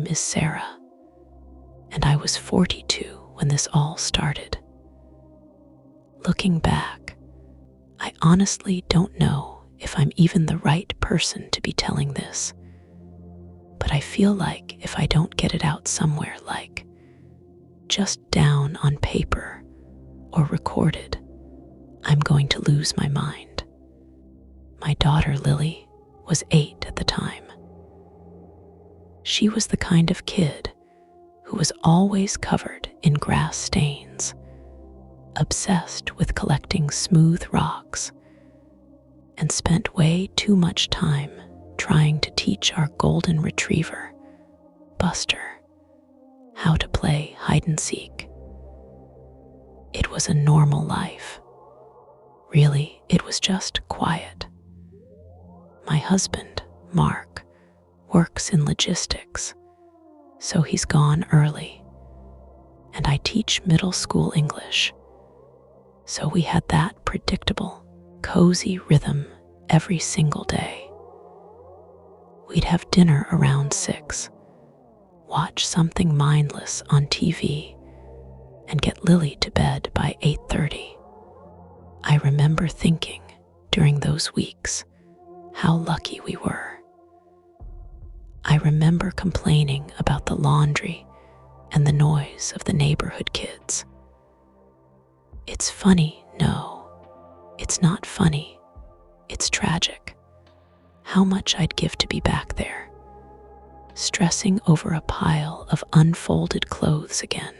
name is Sarah, and I was 42 when this all started. Looking back, I honestly don't know if I'm even the right person to be telling this, but I feel like if I don't get it out somewhere, like just down on paper or recorded, I'm going to lose my mind. My daughter Lily was 8 at the time. She was the kind of kid who was always covered in grass stains, obsessed with collecting smooth rocks, and spent way too much time trying to teach our golden retriever, Buster, how to play hide and seek. It was a normal life. Really, it was just quiet. My husband, Mark, works in logistics, so he's gone early, and I teach middle school English, so we had that predictable, cozy rhythm every single day. We'd have dinner around 6, watch something mindless on TV, and get Lily to bed by 8:30. I remember thinking during those weeks how lucky we were. I remember complaining about the laundry and the noise of the neighborhood kids. It's funny, no, it's not funny, it's tragic. How much I'd give to be back there, stressing over a pile of unfolded clothes again.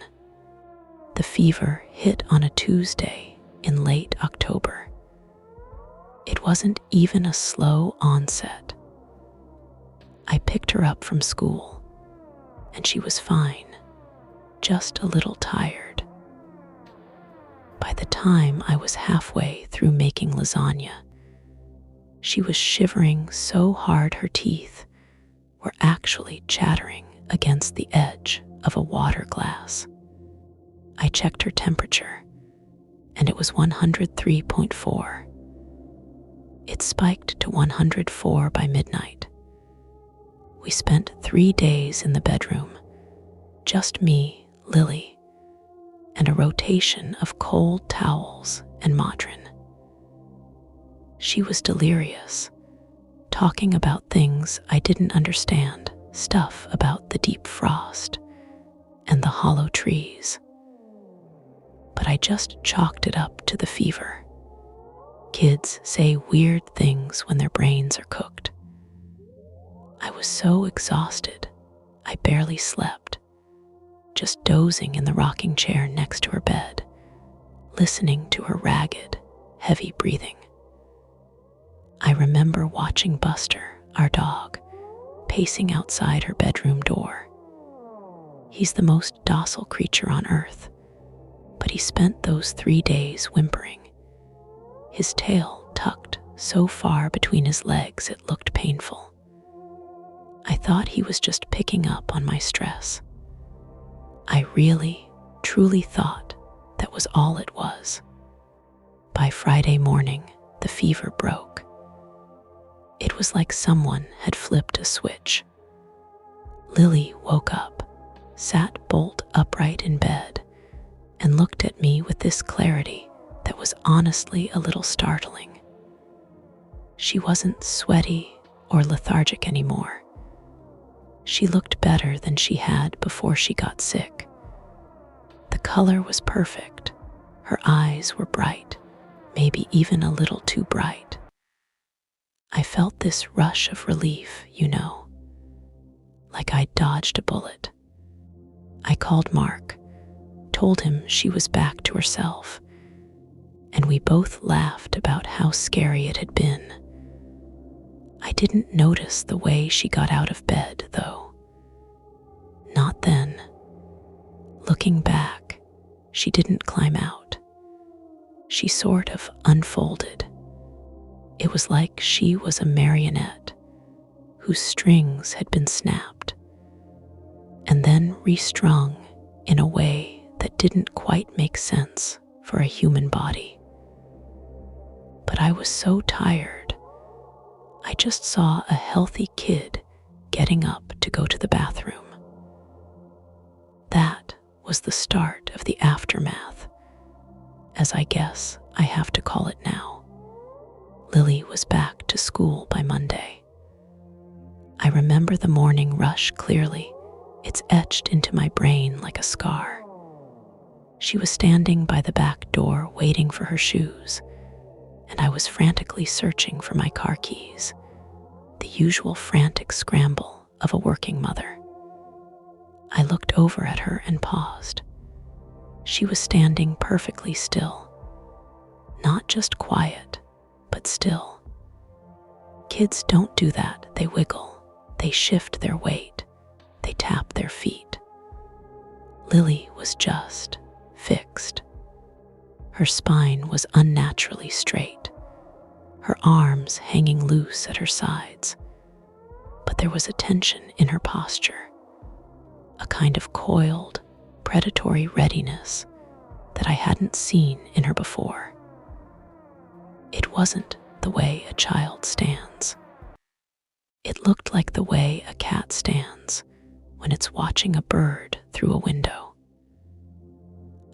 The fever hit on a Tuesday in late October. It wasn't even a slow onset. I picked her up from school, and she was fine, just a little tired. By the time I was halfway through making lasagna, she was shivering so hard her teeth were actually chattering against the edge of a water glass. I checked her temperature, and it was 103.4. It spiked to 104 by midnight. We spent 3 days in the bedroom, just me, Lily, and a rotation of cold towels and Motrin. She was delirious, talking about things I didn't understand, stuff about the deep frost and the hollow trees. But I just chalked it up to the fever. Kids say weird things when their brains are cooked. I was so exhausted, I barely slept, just dozing in the rocking chair next to her bed, listening to her ragged, heavy breathing. I remember watching Buster, our dog, pacing outside her bedroom door. He's the most docile creature on earth, but he spent those 3 days whimpering, his tail tucked so far between his legs it looked painful. I thought he was just picking up on my stress. I really, truly thought that was all it was. By Friday morning, the fever broke. It was like someone had flipped a switch. Lily woke up, sat bolt upright in bed, and looked at me with this clarity that was honestly a little startling. She wasn't sweaty or lethargic anymore. She looked better than she had before she got sick. The color was perfect. Her eyes were bright, maybe even a little too bright. I felt this rush of relief, like I'd dodged a bullet. I called Mark, told him she was back to herself, and we both laughed about how scary it had been. I didn't notice the way she got out of bed, though. Not then. Looking back, she didn't climb out. She sort of unfolded. It was like she was a marionette whose strings had been snapped and then restrung in a way that didn't quite make sense for a human body. But I was so tired, I just saw a healthy kid getting up to go to the bathroom. was the start of the aftermath, as I guess I have to call it now. Lily was back to school by Monday. I remember the morning rush clearly. It's etched into my brain like a scar. She was standing by the back door waiting for her shoes, and I was frantically searching for my car keys, the usual frantic scramble of a working mother. I looked over at her and paused. She was standing perfectly still, not just quiet, but still. Kids don't do that. They wiggle, they shift their weight, they tap their feet. Lily was just fixed. Her spine was unnaturally straight, her arms hanging loose at her sides, but there was a tension in her posture, a kind of coiled, predatory readiness that I hadn't seen in her before. It wasn't the way a child stands. It looked like the way a cat stands when it's watching a bird through a window.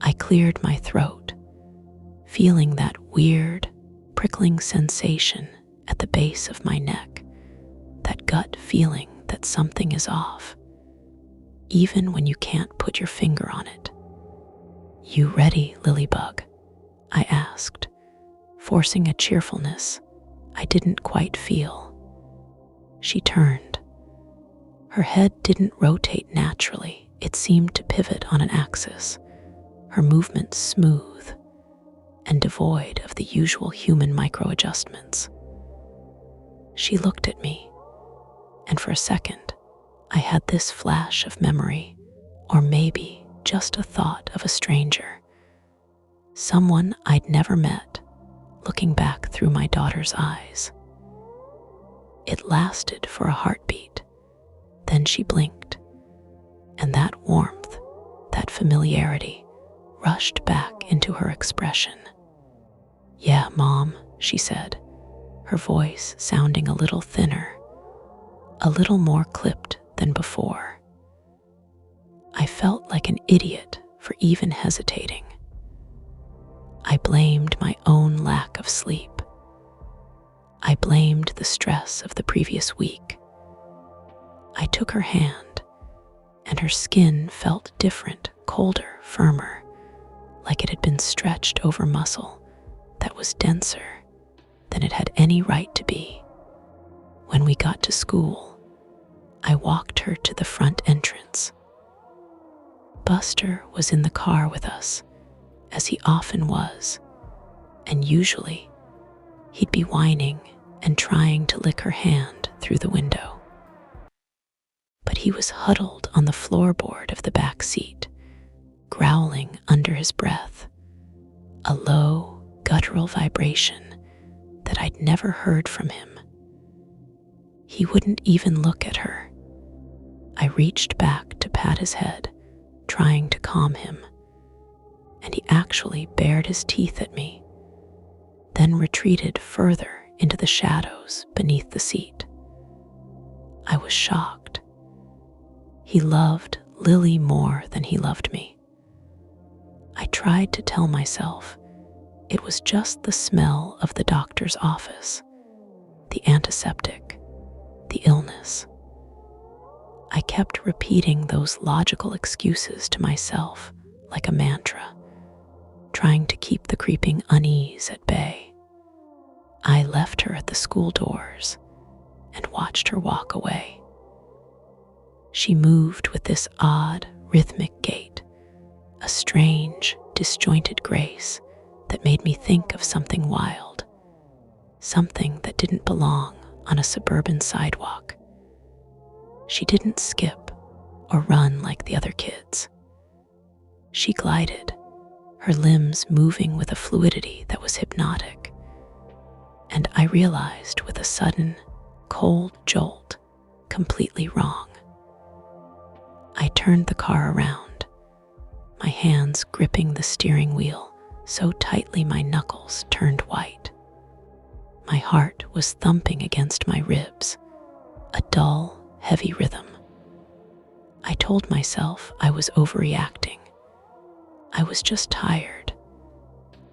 I cleared my throat, feeling that weird, prickling sensation at the base of my neck, that gut feeling that something is off, even when you can't put your finger on it. "You ready, Lilybug?" I asked, forcing a cheerfulness I didn't quite feel. She turned. Her head didn't rotate naturally. It seemed to pivot on an axis, her movement smooth and devoid of the usual human micro-adjustments. She looked at me, and for a second, I had this flash of memory, or maybe just a thought of a stranger, someone I'd never met, looking back through my daughter's eyes. It lasted for a heartbeat, then she blinked, and that warmth, that familiarity, rushed back into her expression. "Yeah, Mom," she said, her voice sounding a little thinner, a little more clipped than before. I felt like an idiot for even hesitating. I blamed my own lack of sleep. I blamed the stress of the previous week. I took her hand, and her skin felt different, colder, firmer, like it had been stretched over muscle that was denser than it had any right to be. When we got to school, I walked her to the front entrance. Buster was in the car with us, as he often was, and usually he'd be whining and trying to lick her hand through the window. But he was huddled on the floorboard of the back seat, growling under his breath, a low, guttural vibration that I'd never heard from him. He wouldn't even look at her. I reached back to pat his head, trying to calm him, and he actually bared his teeth at me, then retreated further into the shadows beneath the seat. I was shocked. He loved Lily more than he loved me. I tried to tell myself it was just the smell of the doctor's office, the antiseptic, the illness. I kept repeating those logical excuses to myself like a mantra, trying to keep the creeping unease at bay. I left her at the school doors and watched her walk away. She moved with this odd, rhythmic gait, a strange, disjointed grace that made me think of something wild, something that didn't belong on a suburban sidewalk. She didn't skip or run like the other kids. She glided, her limbs moving with a fluidity that was hypnotic. And I realized with a sudden, cold jolt, completely wrong. I turned the car around, my hands gripping the steering wheel so tightly my knuckles turned white. My heart was thumping against my ribs, a dull, heavy rhythm. I told myself I was overreacting, I was just tired.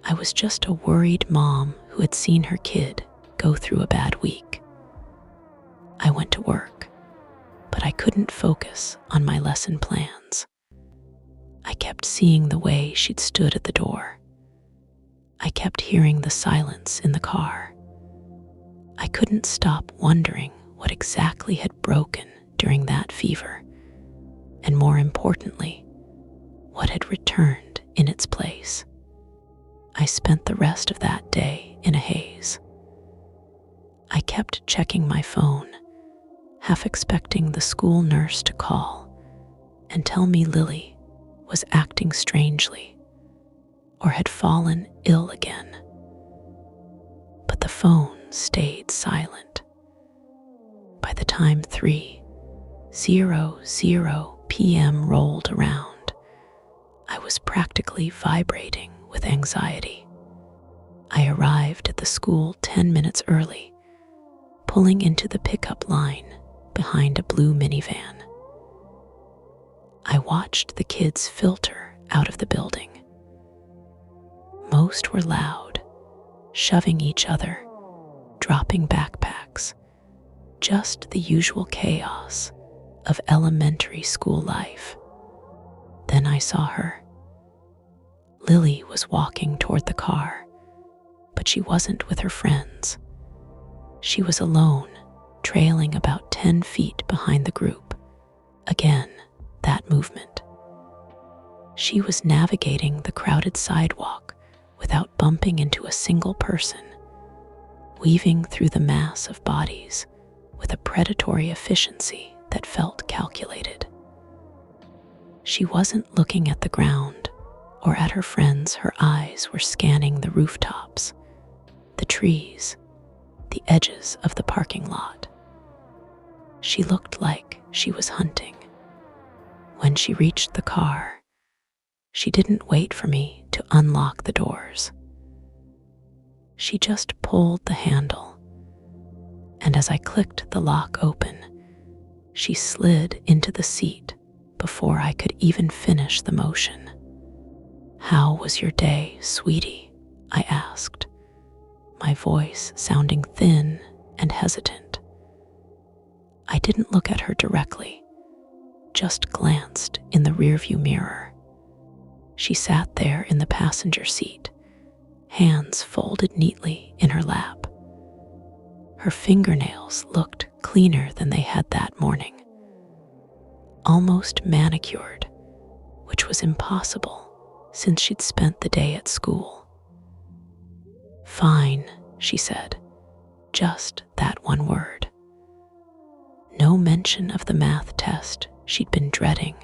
I was just a worried mom who had seen her kid go through a bad week. I went to work, but I couldn't focus on my lesson plans. I kept seeing the way she'd stood at the door. I kept hearing the silence in the car. I couldn't stop wondering what exactly had broken during that fever, and more importantly, what had returned in its place. I spent the rest of that day in a haze. I kept checking my phone, half expecting the school nurse to call and tell me Lily was acting strangely or had fallen ill again. But the phone stayed silent. By the time 3:00 p.m. rolled around, I was practically vibrating with anxiety. I arrived at the school 10 minutes early, pulling into the pickup line behind a blue minivan. I watched the kids filter out of the building. Most were loud, shoving each other, dropping backpacks, just the usual chaos of elementary school life. Then I saw her. Lily was walking toward the car, but she wasn't with her friends. She was alone, trailing about 10 feet behind the group. Again, that movement. She was navigating the crowded sidewalk without bumping into a single person, weaving through the mass of bodies with a predatory efficiency that felt calculated. She wasn't looking at the ground or at her friends. Her eyes were scanning the rooftops, the trees, the edges of the parking lot. She looked like she was hunting. When she reached the car, she didn't wait for me to unlock the doors. She just pulled the handle, and as I clicked the lock open, she slid into the seat before I could even finish the motion. "How was your day, sweetie?" I asked, my voice sounding thin and hesitant. I didn't look at her directly, just glanced in the rearview mirror. She sat there in the passenger seat, hands folded neatly in her lap. Her fingernails looked cleaner than they had that morning, almost manicured, which was impossible since she'd spent the day at school. "Fine," she said, just that one word. No mention of the math test she'd been dreading.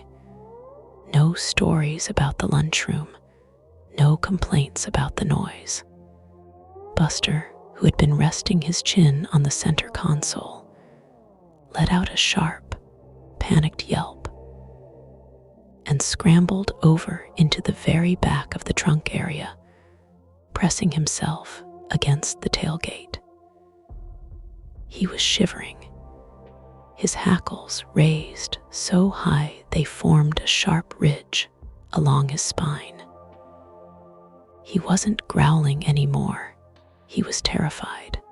No stories about the lunchroom. No complaints about the noise. Buster, who had been resting his chin on the center console, let out a sharp, panicked yelp and scrambled over into the very back of the trunk area, pressing himself against the tailgate. He was shivering, his hackles raised so high they formed a sharp ridge along his spine. He wasn't growling anymore. He was terrified.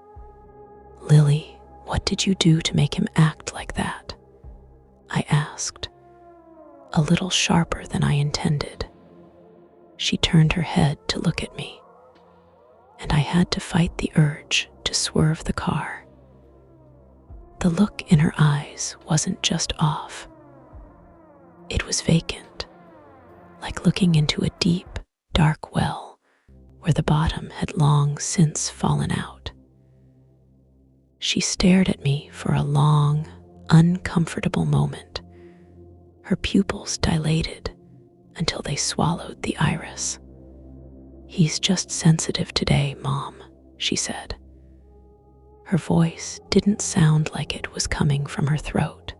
"Lily, what did you do to make him act like that?" I asked, a little sharper than I intended. She turned her head to look at me, and I had to fight the urge to swerve the car. The look in her eyes wasn't just off. It was vacant, like looking into a deep, dark well where the bottom had long since fallen out. She stared at me for a long, uncomfortable moment. Her pupils dilated until they swallowed the iris. "He's just sensitive today, Mom," she said. Her voice didn't sound like it was coming from her throat.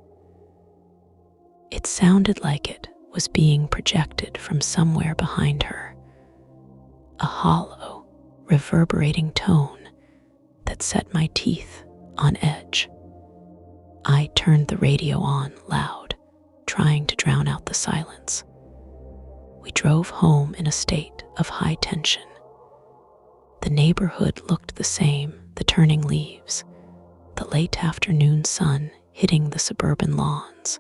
It sounded like it was being projected from somewhere behind her, a hollow, reverberating tone that set my teeth on edge. I turned the radio on loud, trying to drown out the silence. We drove home in a state of high tension. The neighborhood looked the same, the turning leaves, the late afternoon sun hitting the suburban lawns,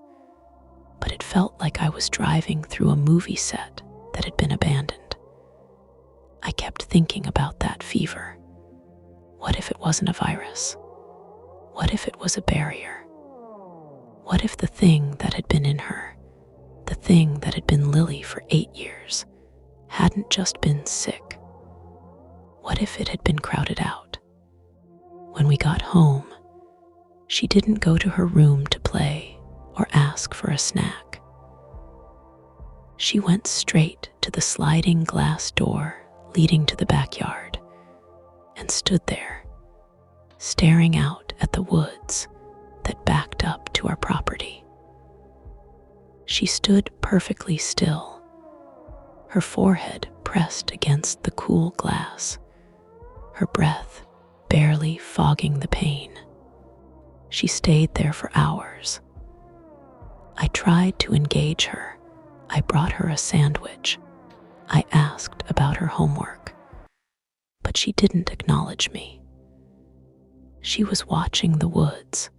but it felt like I was driving through a movie set that had been abandoned. I kept thinking about that fever. What if it wasn't a virus? What if it was a barrier? What if the thing that had been in her, the thing that had been Lily for 8 years, hadn't just been sick? What if it had been crowded out? When we got home, she didn't go to her room to play or ask for a snack. She went straight to the sliding glass door leading to the backyard and stood there, staring out at the woods that backed up to our property. She stood perfectly still, her forehead pressed against the cool glass, her breath barely fogging the pain. She stayed there for hours. I tried to engage her. I brought her a sandwich. I asked about her homework, but she didn't acknowledge me. She was watching the woods,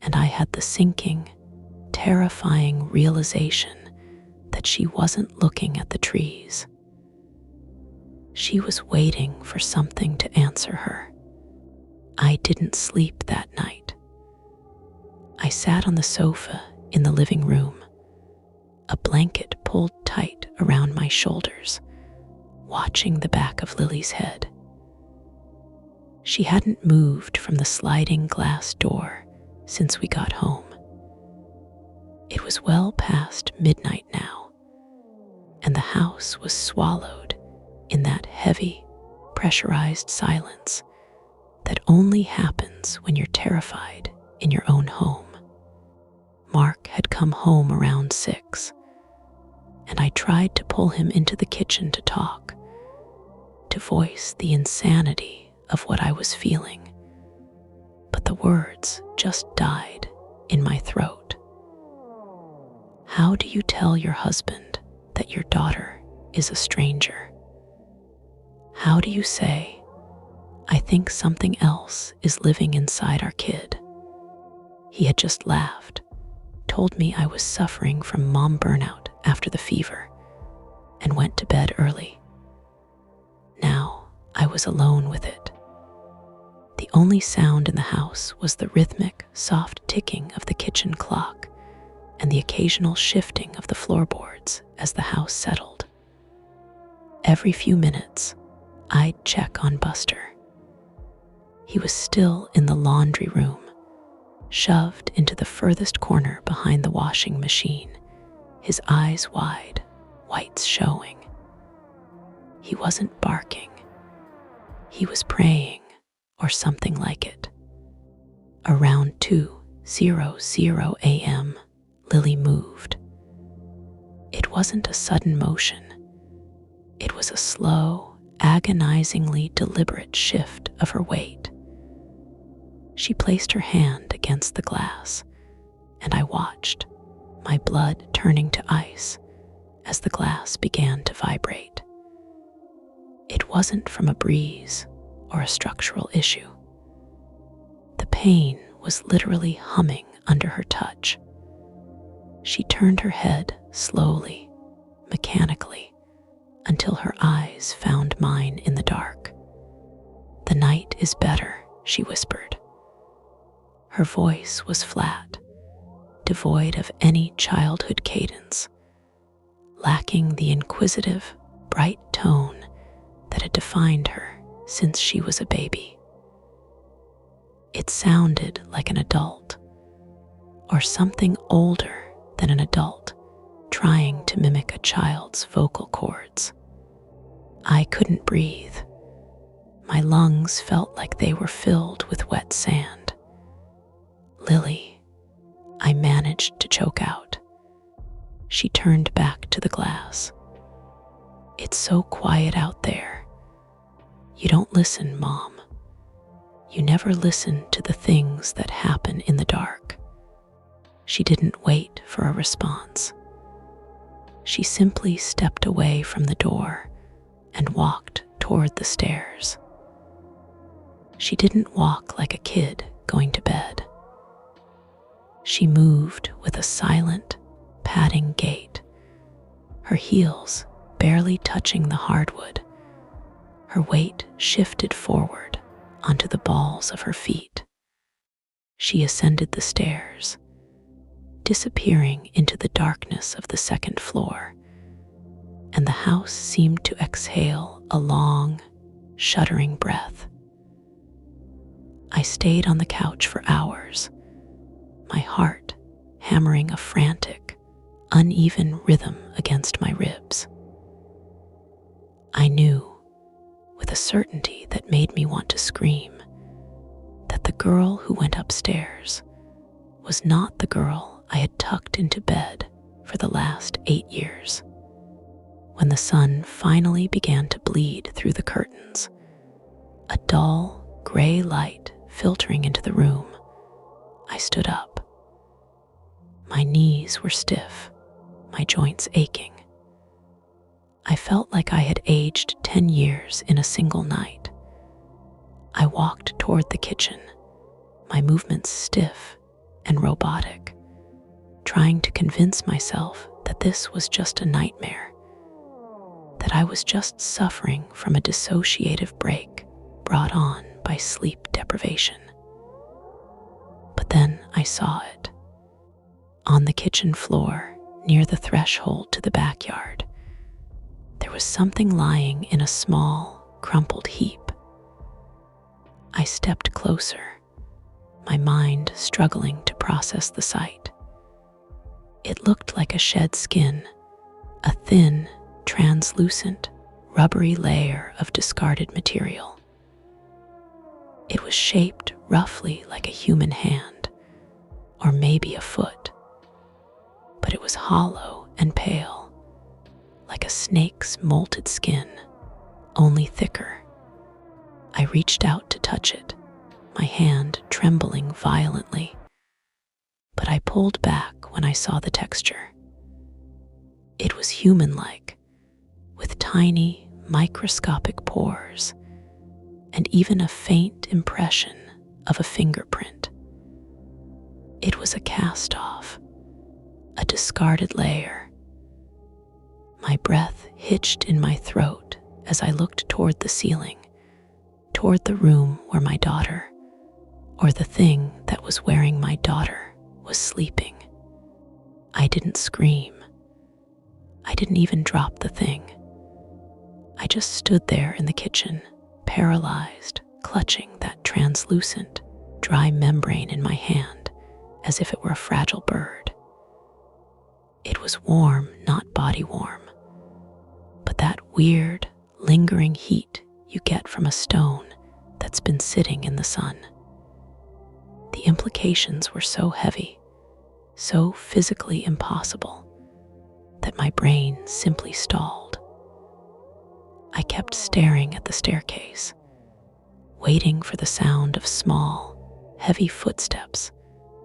and I had the sinking, terrifying realization that she wasn't looking at the trees. She was waiting for something to answer her. I didn't sleep that night. I sat on the sofa in the living room, a blanket pulled tight around my shoulders, watching the back of Lily's head. She hadn't moved from the sliding glass door since we got home. It was well past midnight now, and the house was swallowed in that heavy, pressurized silence that only happens when you're terrified in your own home. Mark had come home around 6, and I tried to pull him into the kitchen to talk, to voice the insanity of what I was feeling, but the words just died in my throat. How do you tell your husband that your daughter is a stranger? How do you say, I think something else is living inside our kid? He had just laughed, told me I was suffering from mom burnout after the fever, and went to bed early. Now I was alone with it. The only sound in the house was the rhythmic, soft ticking of the kitchen clock and the occasional shifting of the floorboards as the house settled. Every few minutes, I'd check on Buster. He was still in the laundry room, shoved into the furthest corner behind the washing machine, his eyes wide, whites showing. He wasn't barking. He was praying, or something like it. Around 2:00 a.m., Lily moved. It wasn't a sudden motion. It was a slow, agonizingly deliberate shift of her weight. She placed her hand against the glass, and I watched, my blood turning to ice as the glass began to vibrate. It wasn't from a breeze or a structural issue. The pain was literally humming under her touch. She turned her head slowly, mechanically, until her eyes found mine in the dark. "The night is better," she whispered. Her voice was flat, devoid of any childhood cadence, lacking the inquisitive, bright tone that had defined her since she was a baby. It sounded like an adult, or something older than an adult, trying to mimic a child's vocal cords. I couldn't breathe. My lungs felt like they were filled with wet sand. "Lily," I managed to choke out. She turned back to the glass. "It's so quiet out there. You don't listen, Mom. You never listen to the things that happen in the dark." She didn't wait for a response. She simply stepped away from the door and walked toward the stairs. She didn't walk like a kid going to bed. She moved with a silent, padding gait, her heels barely touching the hardwood. Her weight shifted forward onto the balls of her feet. She ascended the stairs, disappearing into the darkness of the second floor, and the house seemed to exhale a long, shuddering breath. I stayed on the couch for hours, my heart hammering a frantic, uneven rhythm against my ribs. I knew, with a certainty that made me want to scream, that the girl who went upstairs was not the girl I had tucked into bed for the last 8 years. When the sun finally began to bleed through the curtains, a dull, gray light filtering into the room, I stood up. My knees were stiff, my joints aching. I felt like I had aged 10 years in a single night. I walked toward the kitchen, my movements stiff and robotic, trying to convince myself that this was just a nightmare, that I was just suffering from a dissociative break brought on by sleep deprivation. But then I saw it. On the kitchen floor, near the threshold to the backyard, there was something lying in a small, crumpled heap. I stepped closer, my mind struggling to process the sight. It looked like a shed skin, a thin, translucent, rubbery layer of discarded material. It was shaped roughly like a human hand, or maybe a foot, but it was hollow and pale, like a snake's molted skin, only thicker. I reached out to touch it, my hand trembling violently, but I pulled back when I saw the texture. It was human-like, with tiny, microscopic pores, and even a faint impression of a fingerprint. It was a cast-off, a discarded layer. My breath hitched in my throat as I looked toward the ceiling, toward the room where my daughter, or the thing that was wearing my daughter, was sleeping. I didn't scream. I didn't even drop the thing. I just stood there in the kitchen, paralyzed, clutching that translucent, dry membrane in my hand as if it were a fragile bird. It was warm, not body warm, but that weird, lingering heat you get from a stone that's been sitting in the sun. The implications were so heavy, so physically impossible, that my brain simply stalled. I kept staring at the staircase, waiting for the sound of small, heavy footsteps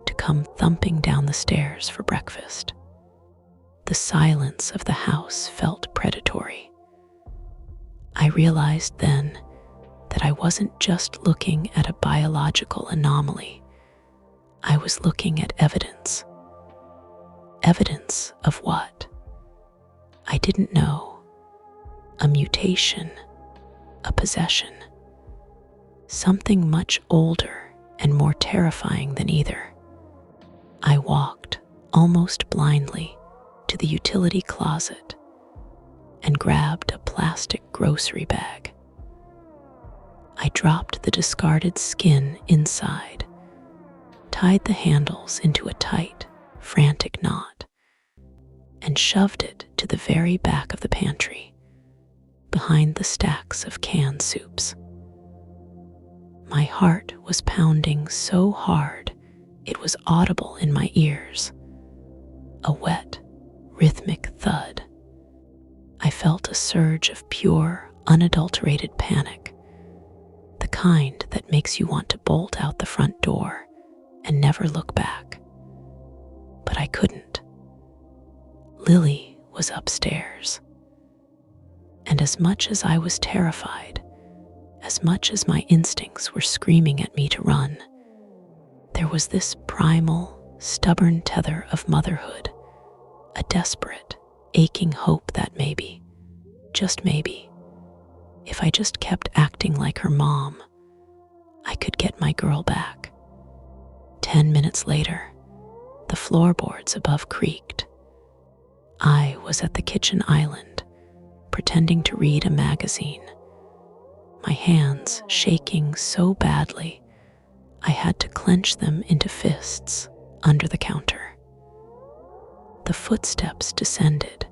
to come thumping down the stairs for breakfast. The silence of the house felt predatory. I realized then that I wasn't just looking at a biological anomaly. I was looking at evidence. Evidence of what? I didn't know. A mutation, a possession, something much older and more terrifying than either. I walked, almost blindly, to the utility closet and grabbed a plastic grocery bag. I dropped the discarded skin inside, tied the handles into a tight, frantic knot, and shoved it to the very back of the pantry, behind the stacks of canned soups. My heart was pounding so hard it was audible in my ears, a wet, rhythmic thud. I felt a surge of pure, unadulterated panic, the kind that makes you want to bolt out the front door and never look back. But I couldn't. Lily was upstairs. And as much as I was terrified, as much as my instincts were screaming at me to run, there was this primal, stubborn tether of motherhood, a desperate, aching hope that maybe, just maybe, if I just kept acting like her mom, I could get my girl back. 10 minutes later, the floorboards above creaked. I was at the kitchen island, pretending to read a magazine, my hands shaking so badly I had to clench them into fists under the counter. The footsteps descended,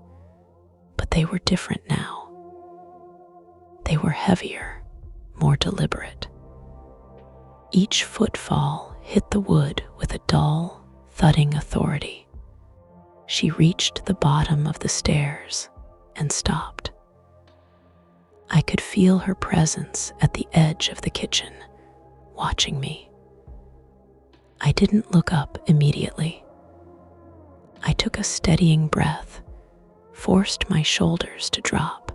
but they were different now. They were heavier, more deliberate. Each footfall hit the wood with a dull, thudding authority. She reached the bottom of the stairs and stopped. I could feel her presence at the edge of the kitchen, watching me. I didn't look up immediately. I took a steadying breath, forced my shoulders to drop,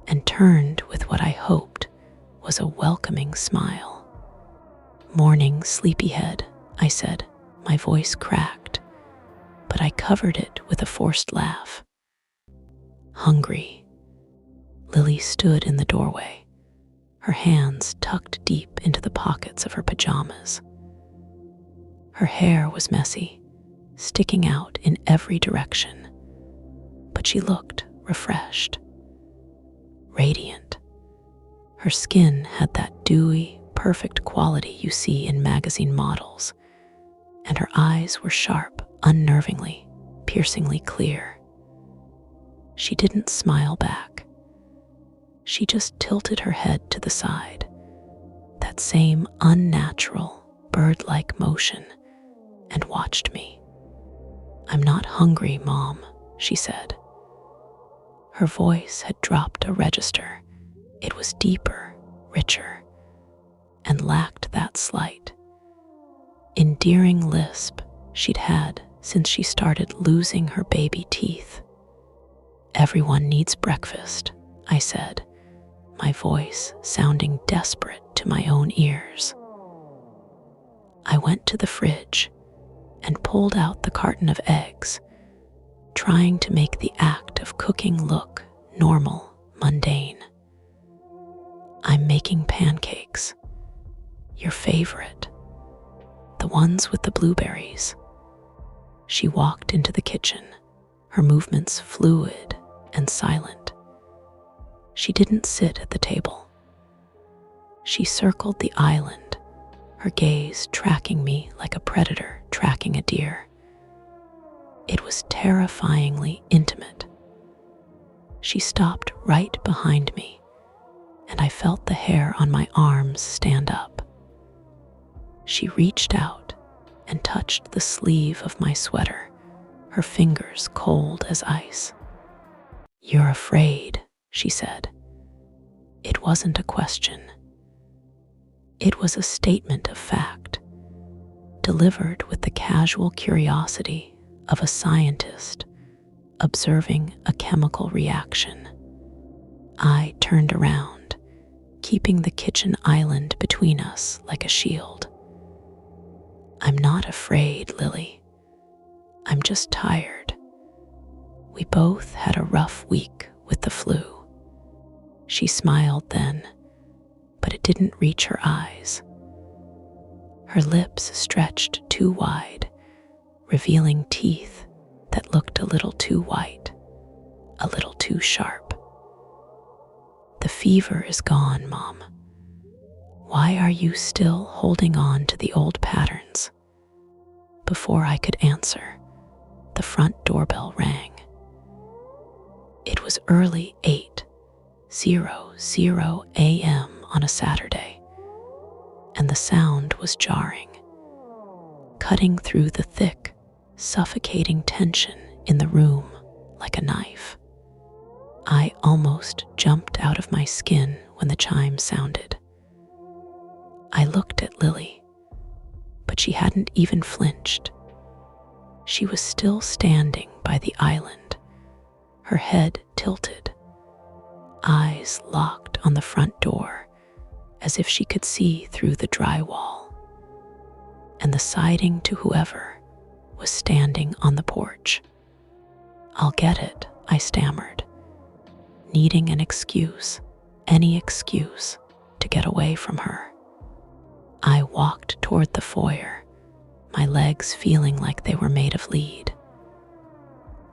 and turned with what I hoped was a welcoming smile. "Morning, sleepyhead," I said, my voice cracked, but I covered it with a forced laugh. "Hungry." Lily stood in the doorway, her hands tucked deep into the pockets of her pajamas. Her hair was messy, sticking out in every direction, but she looked refreshed, radiant. Her skin had that dewy, perfect quality you see in magazine models, and her eyes were sharp, unnervingly, piercingly clear. She didn't smile back. She just tilted her head to the side, that same unnatural, bird-like motion, and watched me. "I'm not hungry, Mom," she said. Her voice had dropped a register. It was deeper, richer, and lacked that slight, endearing lisp she'd had since she started losing her baby teeth. "Everyone needs breakfast," I said, my voice sounding desperate to my own ears. I went to the fridge and pulled out the carton of eggs, trying to make the act of cooking look normal, mundane. "I'm making pancakes. Your favorite. The ones with the blueberries." She walked into the kitchen, her movements fluid and silent. She didn't sit at the table. She circled the island, her gaze tracking me like a predator tracking a deer. It was terrifyingly intimate. She stopped right behind me, and I felt the hair on my arms stand up. She reached out and touched the sleeve of my sweater, her fingers cold as ice. "You're afraid," she said. It wasn't a question. It was a statement of fact, delivered with the casual curiosity of a scientist observing a chemical reaction. I turned around, keeping the kitchen island between us like a shield. "I'm not afraid, Lily. I'm just tired. We both had a rough week with the flu." She smiled then, but it didn't reach her eyes. Her lips stretched too wide, revealing teeth that looked a little too white, a little too sharp. "The fever is gone, Mom. Why are you still holding on to the old patterns?" Before I could answer, the front doorbell rang. It was early 8:00 a.m. on a Saturday, and the sound was jarring, cutting through the thick, suffocating tension in the room like a knife. I almost jumped out of my skin when the chime sounded. I looked at Lily, but she hadn't even flinched. She was still standing by the island, her head tilted, eyes locked on the front door as if she could see through the drywall, and the siding to whoever was standing on the porch. "I'll get it," I stammered, needing an excuse, any excuse, to get away from her. I walked toward the foyer, my legs feeling like they were made of lead.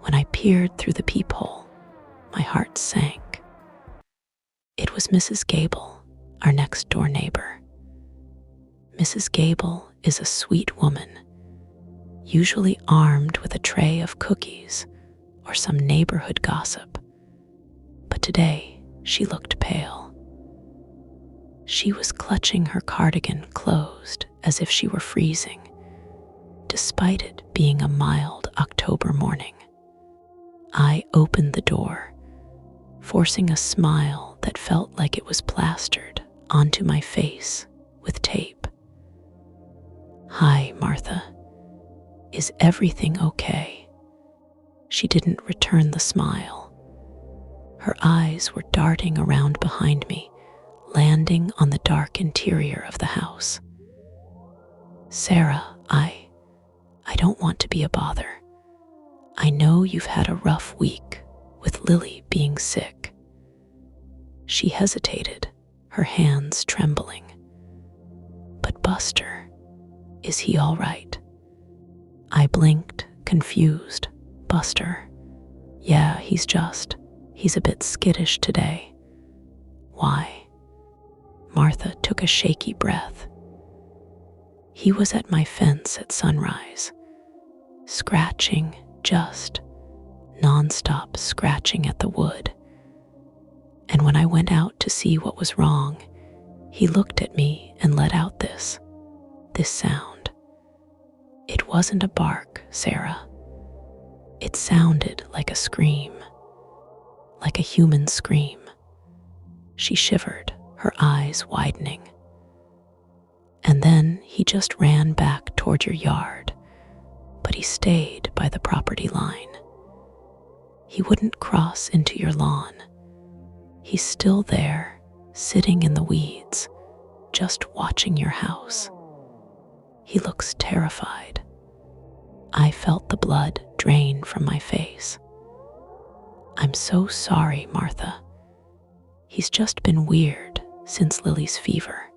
When I peered through the peephole, my heart sank. It was Mrs. Gable, our next-door neighbor. Mrs. Gable is a sweet woman, usually armed with a tray of cookies or some neighborhood gossip. But today, she looked pale. She was clutching her cardigan closed as if she were freezing, despite it being a mild October morning. I opened the door, forcing a smile that felt like it was plastered onto my face with tape. "Hi, Martha. Is everything okay?" She didn't return the smile. Her eyes were darting around behind me, landing on the dark interior of the house. "Sarah, I don't want to be a bother. I know you've had a rough week with Lily being sick." She hesitated, her hands trembling. "But Buster, is he all right?" I blinked, confused. "Buster? Yeah, he's a bit skittish today." "Why?" Martha took a shaky breath. "He was at my fence at sunrise, scratching, just nonstop scratching at the wood. And when I went out to see what was wrong, he looked at me and let out this sound. It wasn't a bark, Sarah. It sounded like a scream, like a human scream." She shivered, her eyes widening. "And then he just ran back toward your yard, but he stayed by the property line. He wouldn't cross into your lawn. He's still there, sitting in the weeds, just watching your house. He looks terrified." I felt the blood drain from my face. "I'm so sorry, Martha. He's just been weird since Lily's fever."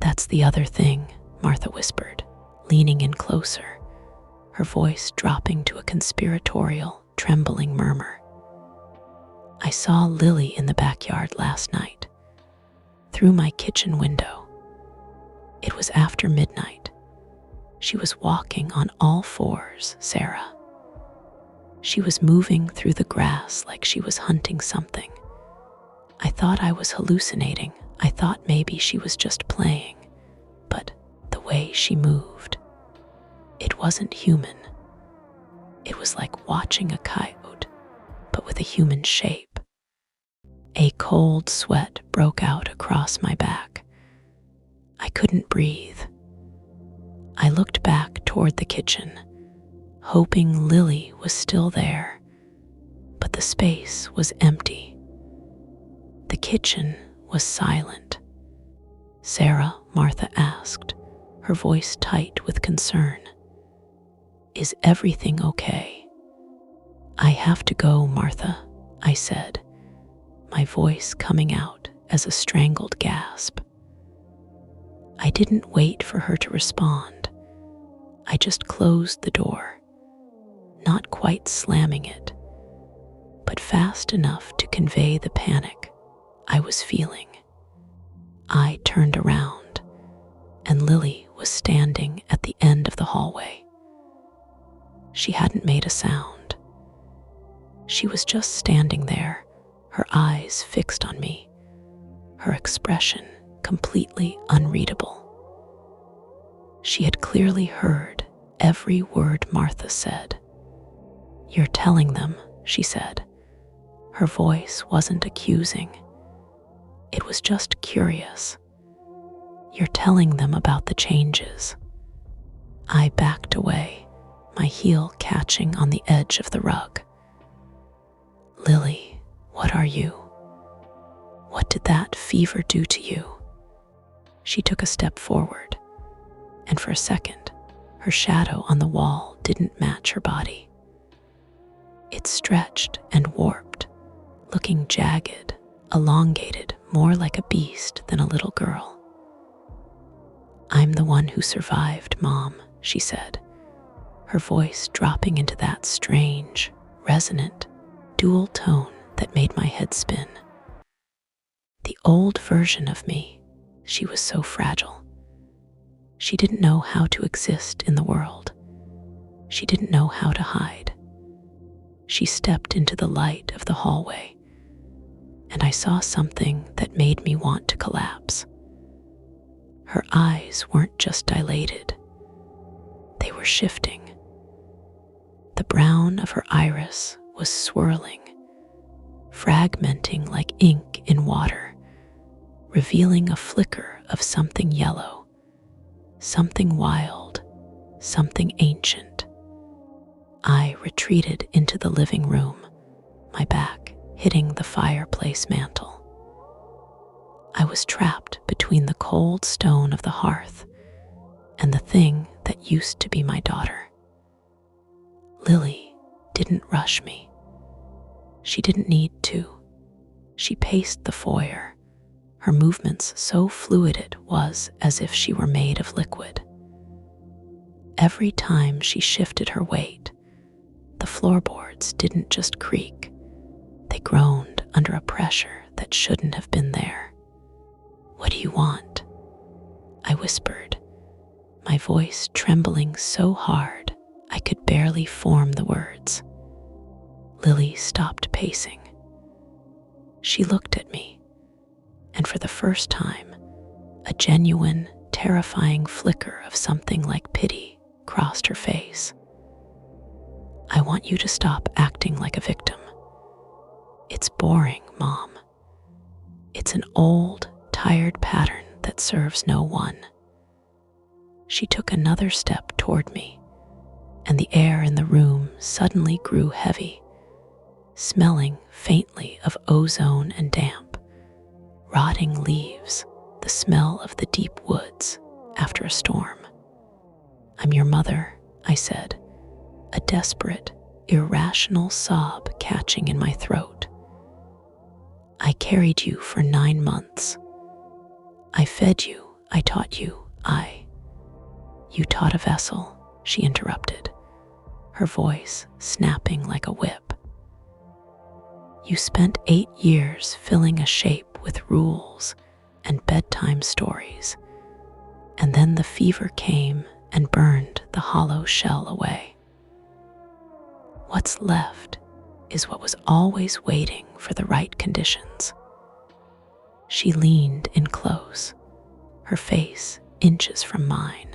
"That's the other thing," Martha whispered, leaning in closer, her voice dropping to a conspiratorial, trembling murmur. "I saw Lily in the backyard last night, through my kitchen window. It was after midnight. She was walking on all fours, Sarah. She was moving through the grass like she was hunting something. I thought I was hallucinating. I thought maybe she was just playing. But the way she moved, it wasn't human. It was like watching a coyote, but with a human shape." A cold sweat broke out across my back. I couldn't breathe. I looked back toward the kitchen, hoping Lily was still there, but the space was empty. The kitchen was silent. "Sarah," Martha asked, her voice tight with concern. "Is everything okay?" "I have to go, Martha," I said, my voice coming out as a strangled gasp. I didn't wait for her to respond. I just closed the door, not quite slamming it, but fast enough to convey the panic I was feeling. I turned around, and Lily was standing at the end of the hallway. She hadn't made a sound. She was just standing there, her eyes fixed on me, her expression completely unreadable. She had clearly heard every word Martha said. "You're telling them," she said. Her voice wasn't accusing. It was just curious. "You're telling them about the changes." I backed away, my heel catching on the edge of the rug. Lily, what are you? What did that fever do to you? She took a step forward, and for a second, her shadow on the wall didn't match her body. It stretched and warped, looking jagged, elongated, more like a beast than a little girl. I'm the one who survived, Mom, she said, her voice dropping into that strange, resonant, dual tone that made my head spin. The old version of me, she was so fragile. She didn't know how to exist in the world. She didn't know how to hide. She stepped into the light of the hallway, and I saw something that made me want to collapse. Her eyes weren't just dilated, they were shifting. The brown of her iris was swirling, fragmenting like ink in water, revealing a flicker of something yellow, something wild, something ancient. I retreated into the living room, my back hitting the fireplace mantel. I was trapped between the cold stone of the hearth and the thing that used to be my daughter. Lily didn't rush me. She didn't need to. She paced the foyer, her movements so fluid it was as if she were made of liquid. Every time she shifted her weight, the floorboards didn't just creak, they groaned under a pressure that shouldn't have been there. What do you want? I whispered, my voice trembling so hard I could barely form the words. Lily stopped pacing. She looked at me, and for the first time, a genuine, terrifying flicker of something like pity crossed her face. I want you to stop acting like a victim. It's boring, Mom. It's an old, tired pattern that serves no one. She took another step toward me, and the air in the room suddenly grew heavy, smelling faintly of ozone and damp, rotting leaves, the smell of the deep woods after a storm. I'm your mother, I said, a desperate, irrational sob catching in my throat. I carried you for 9 months. I fed you, I taught you, You taught a vessel, she interrupted, her voice snapping like a whip. You spent 8 years filling a shape with rules and bedtime stories, and then the fever came and burned the hollow shell away. What's left is what was always waiting for the right conditions. She leaned in close, her face inches from mine.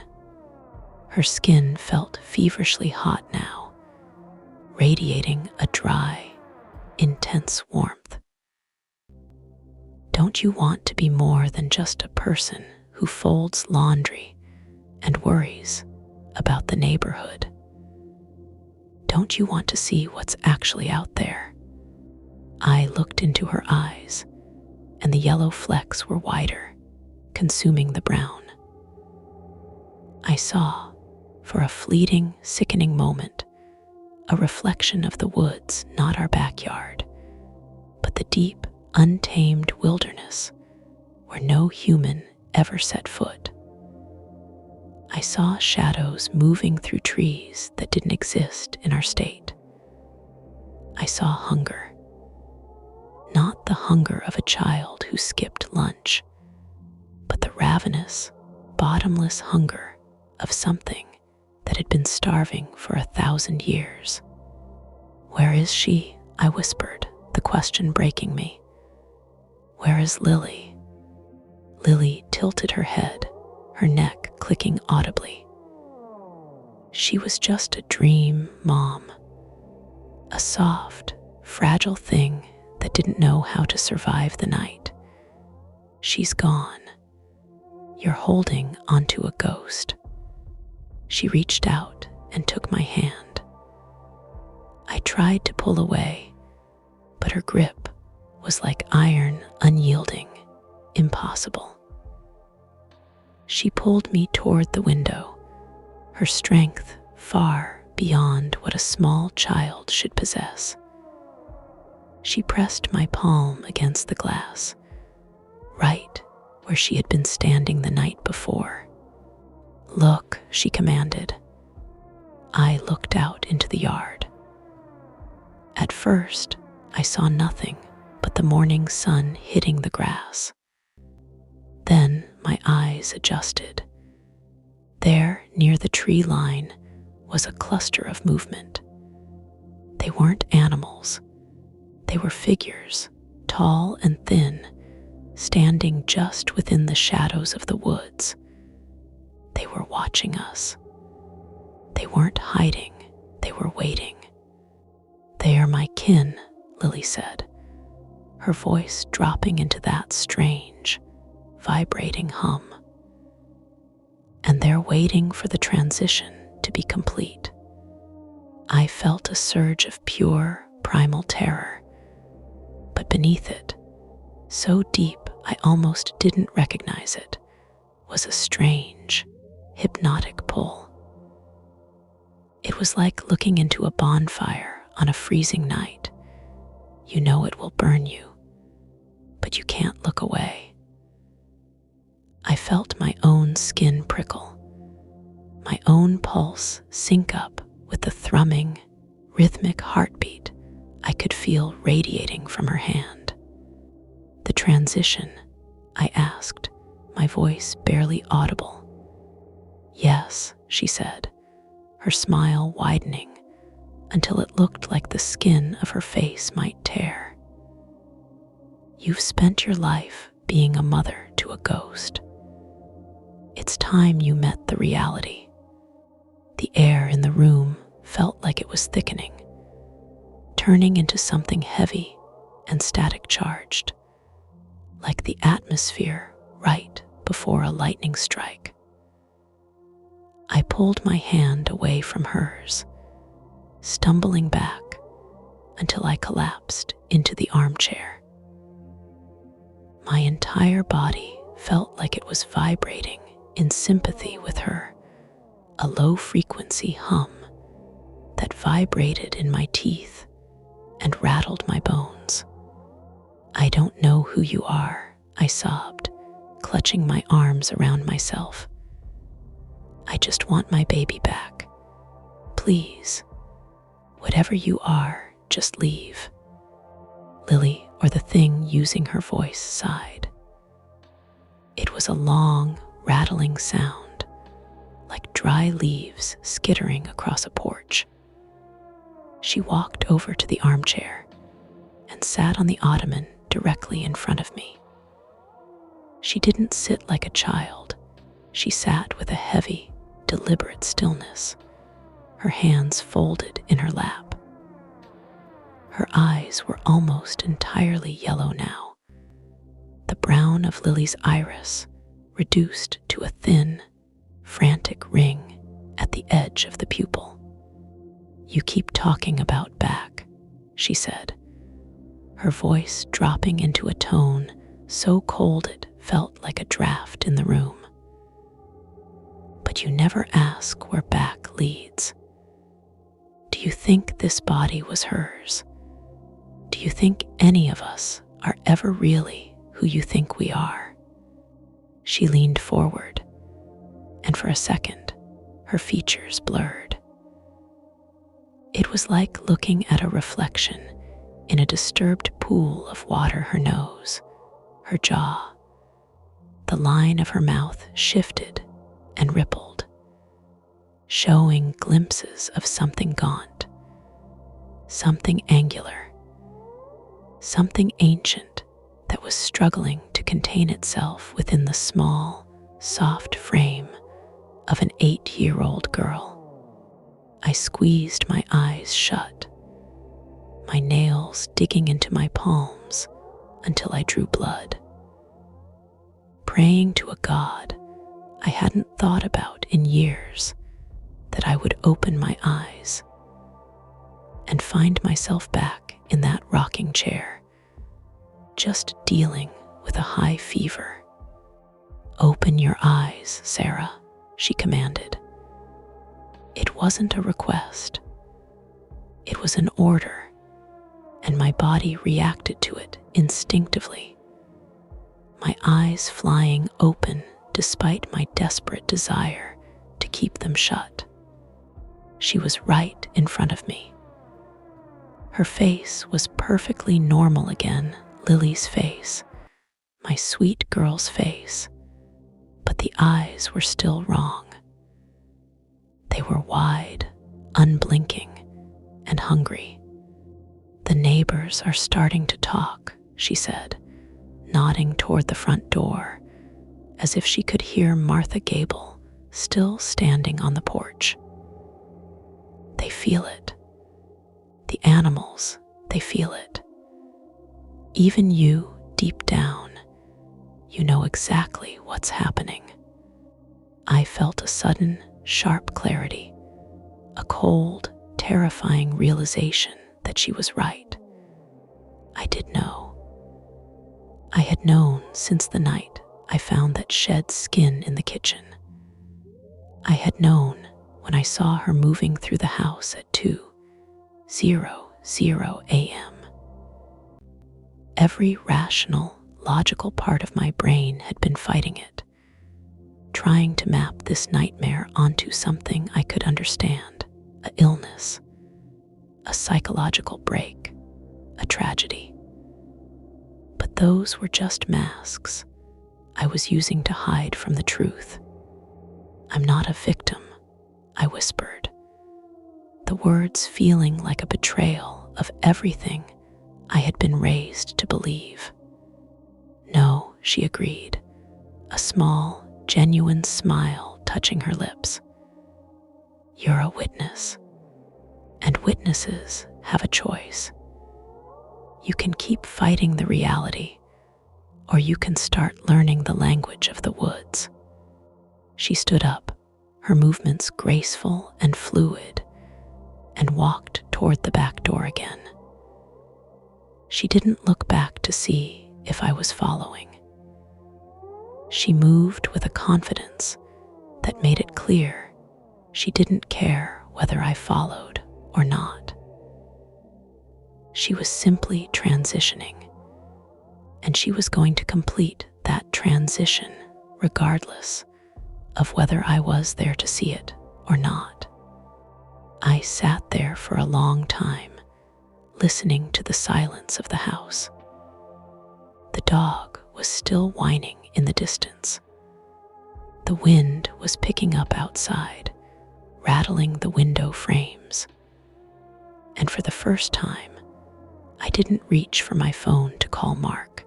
Her skin felt feverishly hot now, radiating a dry, intense warmth. Don't you want to be more than just a person who folds laundry and worries about the neighborhood? Don't you want to see what's actually out there? I looked into her eyes, and the yellow flecks were wider, consuming the brown. I saw, for a fleeting, sickening moment, a reflection of the woods, not our backyard, but the deep, untamed wilderness where no human ever set foot. I saw shadows moving through trees that didn't exist in our state. I saw hunger. Not the hunger of a child who skipped lunch, but the ravenous, bottomless hunger of something that had been starving for 1,000 years. Where is she? I whispered, the question breaking me. Where is Lily? Lily tilted her head, her neck clicking audibly. She was just a dream, Mom. A soft, fragile thing that didn't know how to survive the night. She's gone. You're holding onto a ghost. She reached out and took my hand. I tried to pull away, but her grip was like iron, unyielding, impossible. She pulled me toward the window, her strength far beyond what a small child should possess. She pressed my palm against the glass, right where she had been standing the night before. "Look," she commanded. I looked out into the yard. At first, I saw nothing but the morning sun hitting the grass. Then my eyes adjusted. There, near the tree line, was a cluster of movement. They weren't animals. They were figures, tall and thin, standing just within the shadows of the woods. They were watching us. They weren't hiding, they were waiting. "They are my kin," Lily said, her voice dropping into that strange, vibrating hum. "And they're waiting for the transition to be complete." I felt a surge of pure, primal terror, but beneath it, so deep I almost didn't recognize it, was a strange, hypnotic pull. It was like looking into a bonfire on a freezing night. You know it will burn you, but you can't look away. I felt my own skin prickle, my own pulse sync up with the thrumming, rhythmic heartbeat I could feel radiating from her hand. "The transition?" I asked, my voice barely audible. "Yes," she said, her smile widening until it looked like the skin of her face might tear. "You've spent your life being a mother to a ghost. It's time you met the reality." The air in the room felt like it was thickening, turning into something heavy and static charged, like the atmosphere right before a lightning strike. I pulled my hand away from hers, stumbling back until I collapsed into the armchair. My entire body felt like it was vibrating in sympathy with her, a low-frequency hum that vibrated in my teeth and rattled my bones. "I don't know who you are," I sobbed, clutching my arms around myself. "I just want my baby back. Please, whatever you are, just leave." Lily, or the thing using her voice, sighed. It was a long, rattling sound, like dry leaves skittering across a porch. She walked over to the armchair and sat on the ottoman directly in front of me. She didn't sit like a child. She sat with a heavy, deliberate stillness, her hands folded in her lap. Her eyes were almost entirely yellow now, the brown of Lily's iris reduced to a thin, frantic ring at the edge of the pupil. "You keep talking about back," she said, her voice dropping into a tone so cold it felt like a draft in the room. "But you never ask where back leads. Do you think this body was hers? Do you think any of us are ever really who you think we are?" She leaned forward, and for a second, her features blurred. It was like looking at a reflection in a disturbed pool of water. Her nose, her jaw, the line of her mouth shifted and rippled, showing glimpses of something gaunt, something angular, something ancient that was struggling to contain itself within the small, soft frame of an 8-year-old girl. I squeezed my eyes shut, my nails digging into my palms until I drew blood, praying to a God I hadn't thought about in years that I would open my eyes and find myself back in that rocking chair, just dealing with a high fever. "Open your eyes, Sarah," she commanded. It wasn't a request. It was an order, and my body reacted to it instinctively, my eyes flying open despite my desperate desire to keep them shut. She was right in front of me. Her face was perfectly normal again, Lily's face, my sweet girl's face, but the eyes were still wrong. They were wide, unblinking, and hungry. "The neighbors are starting to talk," she said, nodding toward the front door, as if she could hear Martha Gable still standing on the porch. "They feel it. The animals, they feel it. Even you, deep down, you know exactly what's happening." I felt a sudden, sharp clarity, a cold, terrifying realization that she was right. I did know. I had known since the night I found that shed skin in the kitchen. I had known when I saw her moving through the house at 2:00 a.m. Every rational, logical part of my brain had been fighting it, trying to map this nightmare onto something I could understand: a illness, a psychological break, a tragedy. But those were just masks I was using to hide from the truth. "I'm not a victim," I whispered, the words feeling like a betrayal of everything I had been raised to believe. "No," she agreed, a small, genuine smile touching her lips. "You're a witness, and witnesses have a choice. You can keep fighting the reality, or you can start learning the language of the woods." She stood up, her movements graceful and fluid, and walked toward the back door again. She didn't look back to see if I was following. She moved with a confidence that made it clear she didn't care whether I followed or not. She was simply transitioning, and she was going to complete that transition regardless of whether I was there to see it or not. I sat there for a long time, listening to the silence of the house. The dog was still whining in the distance. The wind was picking up outside, rattling the window frames. And for the first time, I didn't reach for my phone to call Mark.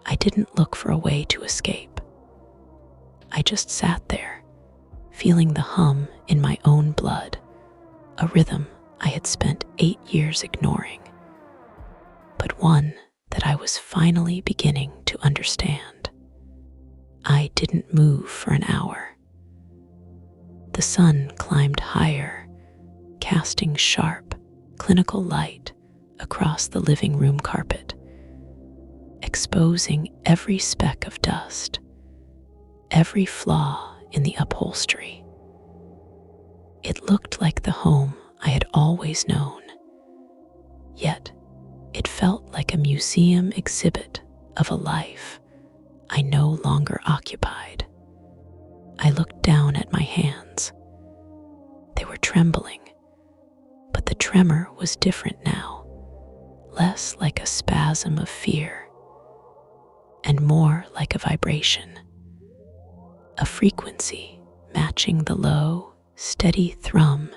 I didn't look for a way to escape. I just sat there, feeling the hum in my own blood, a rhythm I had spent 8 years ignoring, but one that I was finally beginning to understand. I didn't move for an hour. The sun climbed higher, casting sharp, clinical light across the living room carpet, exposing every speck of dust, every flaw in the upholstery. It looked like the home I had always known, yet it felt like a museum exhibit of a life I no longer occupied. I looked down at my hands. They were trembling, but the tremor was different now, less like a spasm of fear and more like a vibration, a frequency matching the low, steady thrum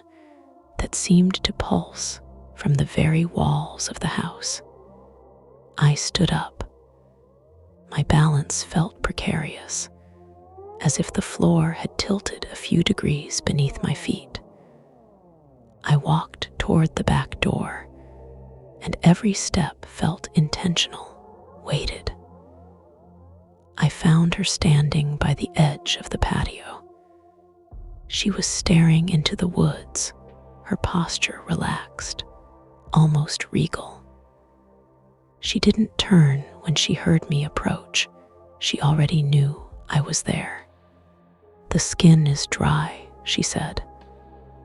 that seemed to pulse from the very walls of the house. I stood up. My balance felt precarious, as if the floor had tilted a few degrees beneath my feet. I walked toward the back door, and every step felt intentional, weighted. I found her standing by the edge of the patio. She was staring into the woods, her posture relaxed, almost regal. She didn't turn when she heard me approach. She already knew I was there. "The skin is dry," she said,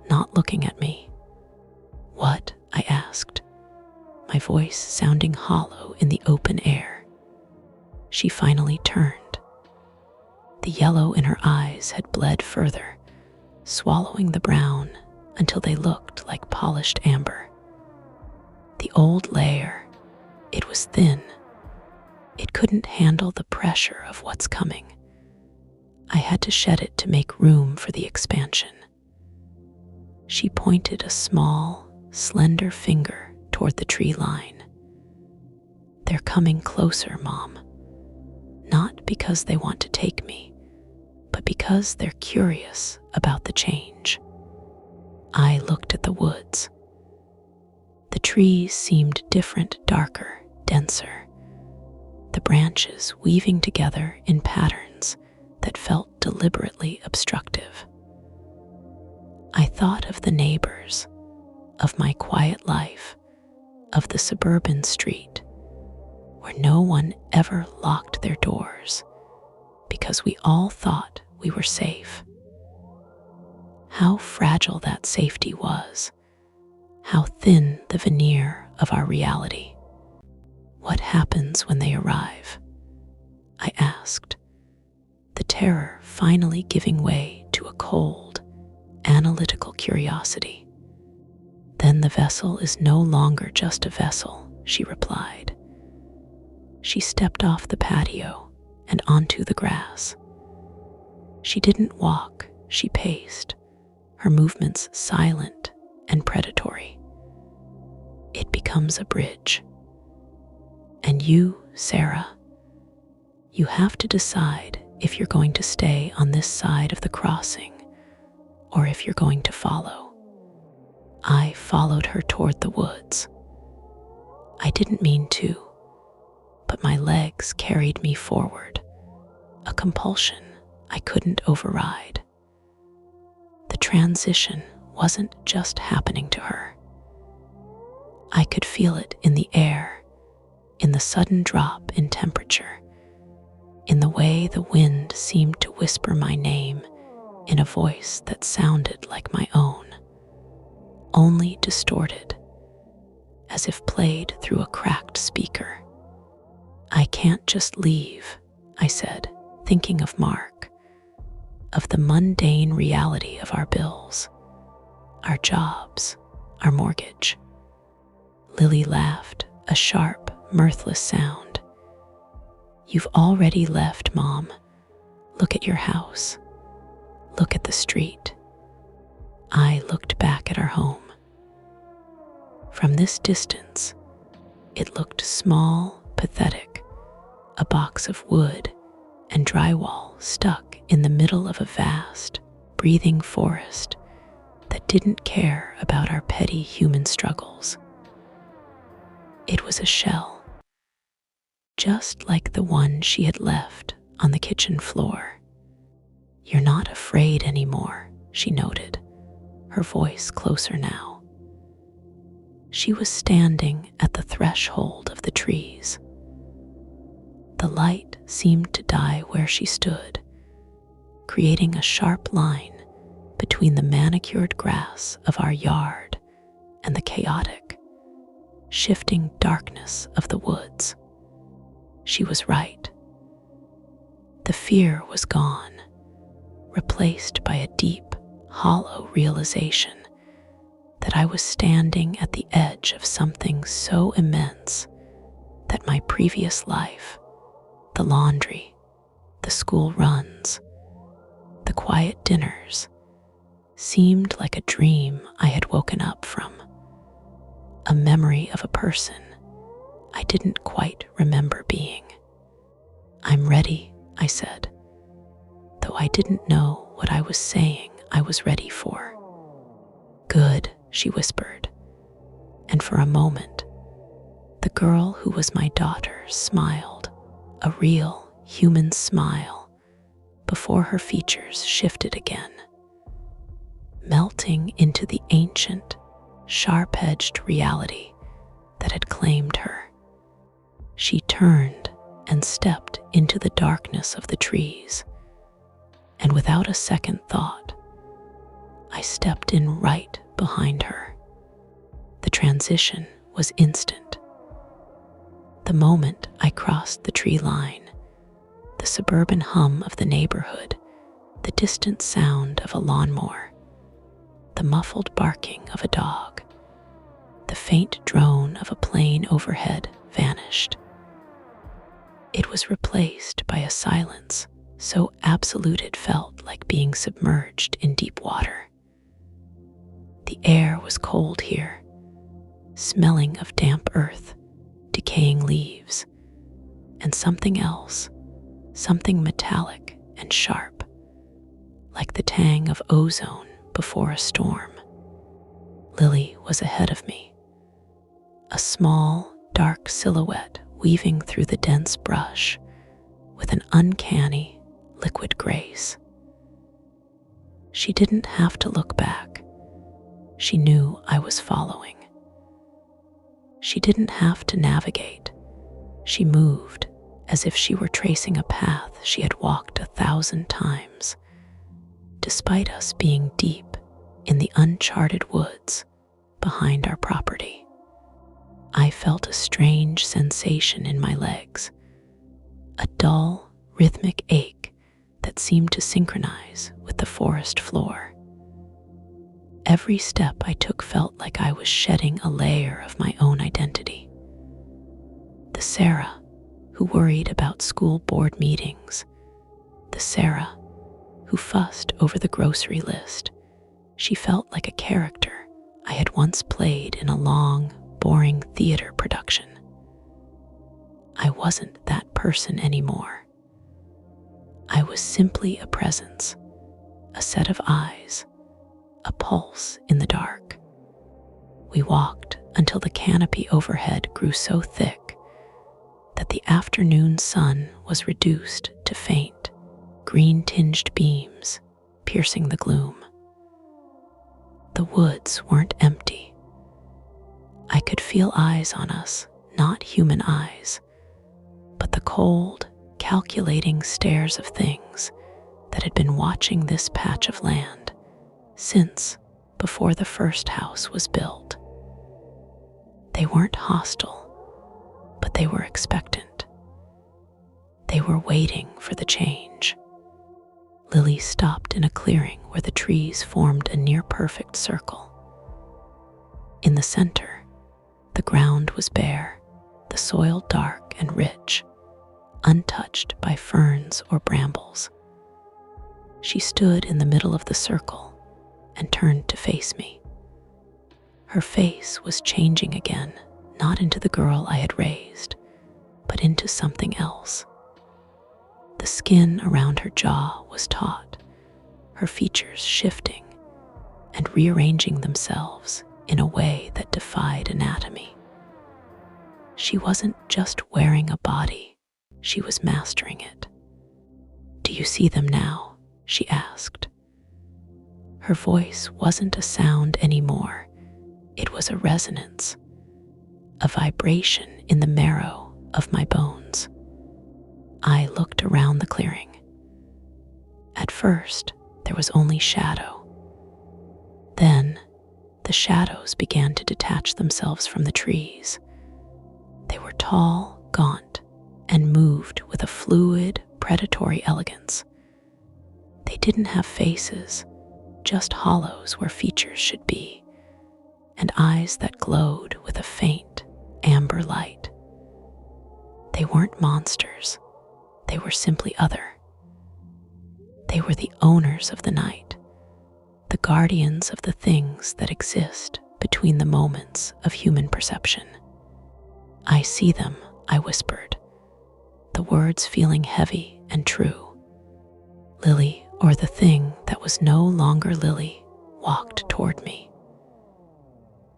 not looking at me. "What?" I asked, my voice sounding hollow in the open air. She finally turned. The yellow in her eyes had bled further, swallowing the brown until they looked like polished amber. The old layer, it was thin. It couldn't handle the pressure of what's coming. I had to shed it to make room for the expansion. She pointed a small, slender finger toward the tree line. "They're coming closer, Mom. Not because they want to take me, but because they're curious about the change." I looked at the woods. The trees seemed different, darker, denser. The branches weaving together in patterns that felt deliberately obstructive. I thought of the neighbors, of my quiet life, of the suburban street, where no one ever locked their doors because we all thought we were safe. How fragile that safety was, how thin the veneer of our reality. "What happens when they arrive?" I asked, the terror finally giving way to a cold, analytical curiosity. "Then the vessel is no longer just a vessel," she replied. She stepped off the patio and onto the grass. She didn't walk, she paced, her movements silent and predatory. "It becomes a bridge. And you, Sarah, you have to decide if you're going to stay on this side of the crossing or if you're going to follow." I followed her toward the woods. I didn't mean to, but my legs carried me forward, a compulsion I couldn't override. The transition wasn't just happening to her. I could feel it in the air, in the sudden drop in temperature, in the way the wind seemed to whisper my name in a voice that sounded like my own, only distorted, as if played through a cracked speaker. "I can't just leave," I said, thinking of Mark, of the mundane reality of our bills, our jobs, our mortgage. Lily laughed, a sharp, mirthless sound. "You've already left, Mom. Look at your house. Look at the street." I looked back at our home. From this distance, it looked small, pathetic, a box of wood and drywall stuck in the middle of a vast, breathing forest that didn't care about our petty human struggles. It was a shell, just like the one she had left on the kitchen floor. "You're not afraid anymore," she noted, her voice closer now. She was standing at the threshold of the trees. The light seemed to die where she stood, creating a sharp line between the manicured grass of our yard and the chaotic, shifting darkness of the woods. She was right. The fear was gone, replaced by a deep, hollow realization that I was standing at the edge of something so immense that my previous life, the laundry, the school runs, the quiet dinners, seemed like a dream I had woken up from, a memory of a person I didn't quite remember being. "I'm ready," I said, though I didn't know what I was saying I was ready for. "Good," she whispered, and for a moment, the girl who was my daughter smiled, a real human smile, before her features shifted again, melting into the ancient, sharp-edged reality that had claimed her. She turned and stepped into the darkness of the trees, and without a second thought, I stepped in right behind her. The transition was instant. The moment I crossed the tree line, the suburban hum of the neighborhood, the distant sound of a lawnmower, the muffled barking of a dog, the faint drone of a plane overhead vanished. It was replaced by a silence so absolute it felt like being submerged in deep water. The air was cold here, smelling of damp earth, decaying leaves, and something else, something metallic and sharp, like the tang of ozone before a storm. Lily was ahead of me, a small, dark silhouette weaving through the dense brush with an uncanny, liquid grace. She didn't have to look back. She knew I was following. She didn't have to navigate. She moved as if she were tracing a path she had walked 1,000 times, despite us being deep in the uncharted woods behind our property. I felt a strange sensation in my legs, a dull, rhythmic ache that seemed to synchronize with the forest floor. Every step I took felt like I was shedding a layer of my own identity. The Sarah who worried about school board meetings, the Sarah who fussed over the grocery list. She felt like a character I had once played in a long, boring theater production. I wasn't that person anymore. I was simply a presence, a set of eyes, a pulse in the dark. We walked until the canopy overhead grew so thick that the afternoon sun was reduced to faint, green-tinged beams piercing the gloom. The woods weren't empty. I could feel eyes on us, not human eyes, but the cold, calculating stares of things that had been watching this patch of land since before the first house was built. They weren't hostile, but they were expectant. They were waiting for the change. Lily stopped in a clearing where the trees formed a near-perfect circle. In the center, the ground was bare, the soil dark and rich, untouched by ferns or brambles. She stood in the middle of the circle and turned to face me. Her face was changing again, not into the girl I had raised, but into something else. The skin around her jaw was taut, her features shifting and rearranging themselves in a way that defied anatomy. She wasn't just wearing a body, she was mastering it. "Do you see them now?" she asked. Her voice wasn't a sound anymore, it was a resonance, a vibration in the marrow of my bones. I looked around the clearing. At first, there was only shadow. Then, the shadows began to detach themselves from the trees. They were tall, gaunt, and moved with a fluid, predatory elegance. They didn't have faces, just hollows where features should be, and eyes that glowed with a faint, amber light. They weren't monsters. They were simply other. They were the owners of the night, the guardians of the things that exist between the moments of human perception. "I see them," I whispered, the words feeling heavy and true. Lily, or the thing that was no longer Lily, walked toward me.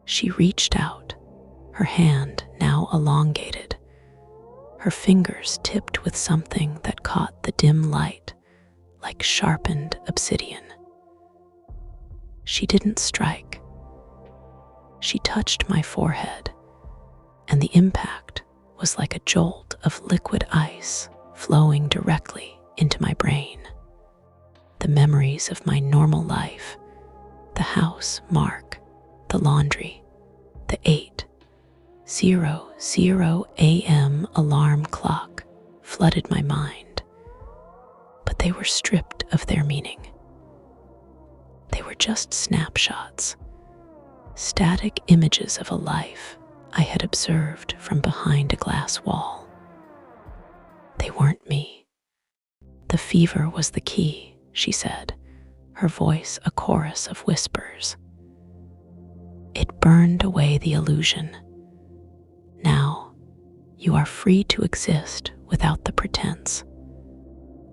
She reached out, her hand now elongated, her fingers tipped with something that caught the dim light like sharpened obsidian. She didn't strike. She touched my forehead, and the impact was like a jolt of liquid ice flowing directly into my brain. The memories of my normal life, the house, Mark, the laundry, the 8:00 a.m. alarm clock flooded my mind, but they were stripped of their meaning. They were just snapshots, static images of a life I had observed from behind a glass wall. They weren't me. The fever was the key, she said, her voice a chorus of whispers. It burned away the illusion. Now, you are free to exist without the pretense.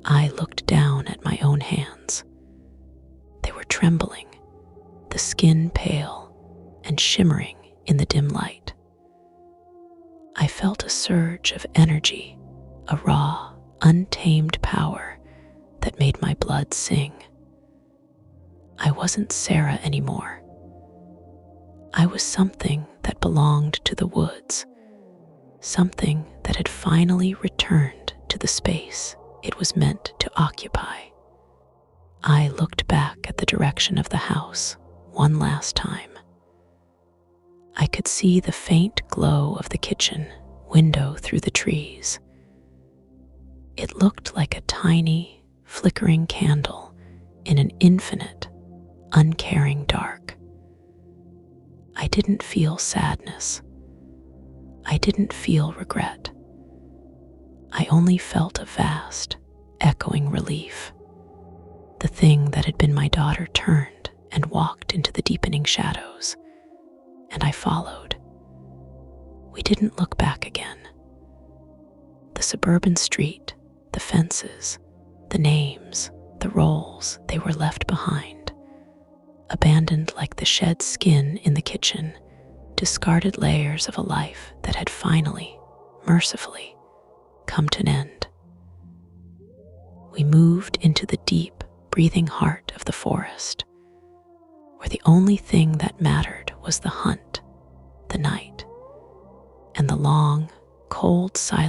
I looked down at my own hands. They were trembling, the skin pale and shimmering in the dim light. I felt a surge of energy, a raw, untamed power that made my blood sing. I wasn't Sarah anymore. I was something that belonged to the woods, something that had finally returned to the space it was meant to occupy. I looked back at the direction of the house one last time. I could see the faint glow of the kitchen window through the trees. It looked like a tiny, flickering candle in an infinite, uncaring dark. I didn't feel sadness. I didn't feel regret. I only felt a vast, echoing relief. The thing that had been my daughter turned and walked into the deepening shadows, and I followed. We didn't look back again. The suburban street, the fences, the names, the roles, they were left behind, abandoned like the shed skin in the kitchen, discarded layers of a life that had finally, mercifully, come to an end. We moved into the deep, breathing heart of the forest, where the only thing that mattered was the hunt, the night, and the long, cold silence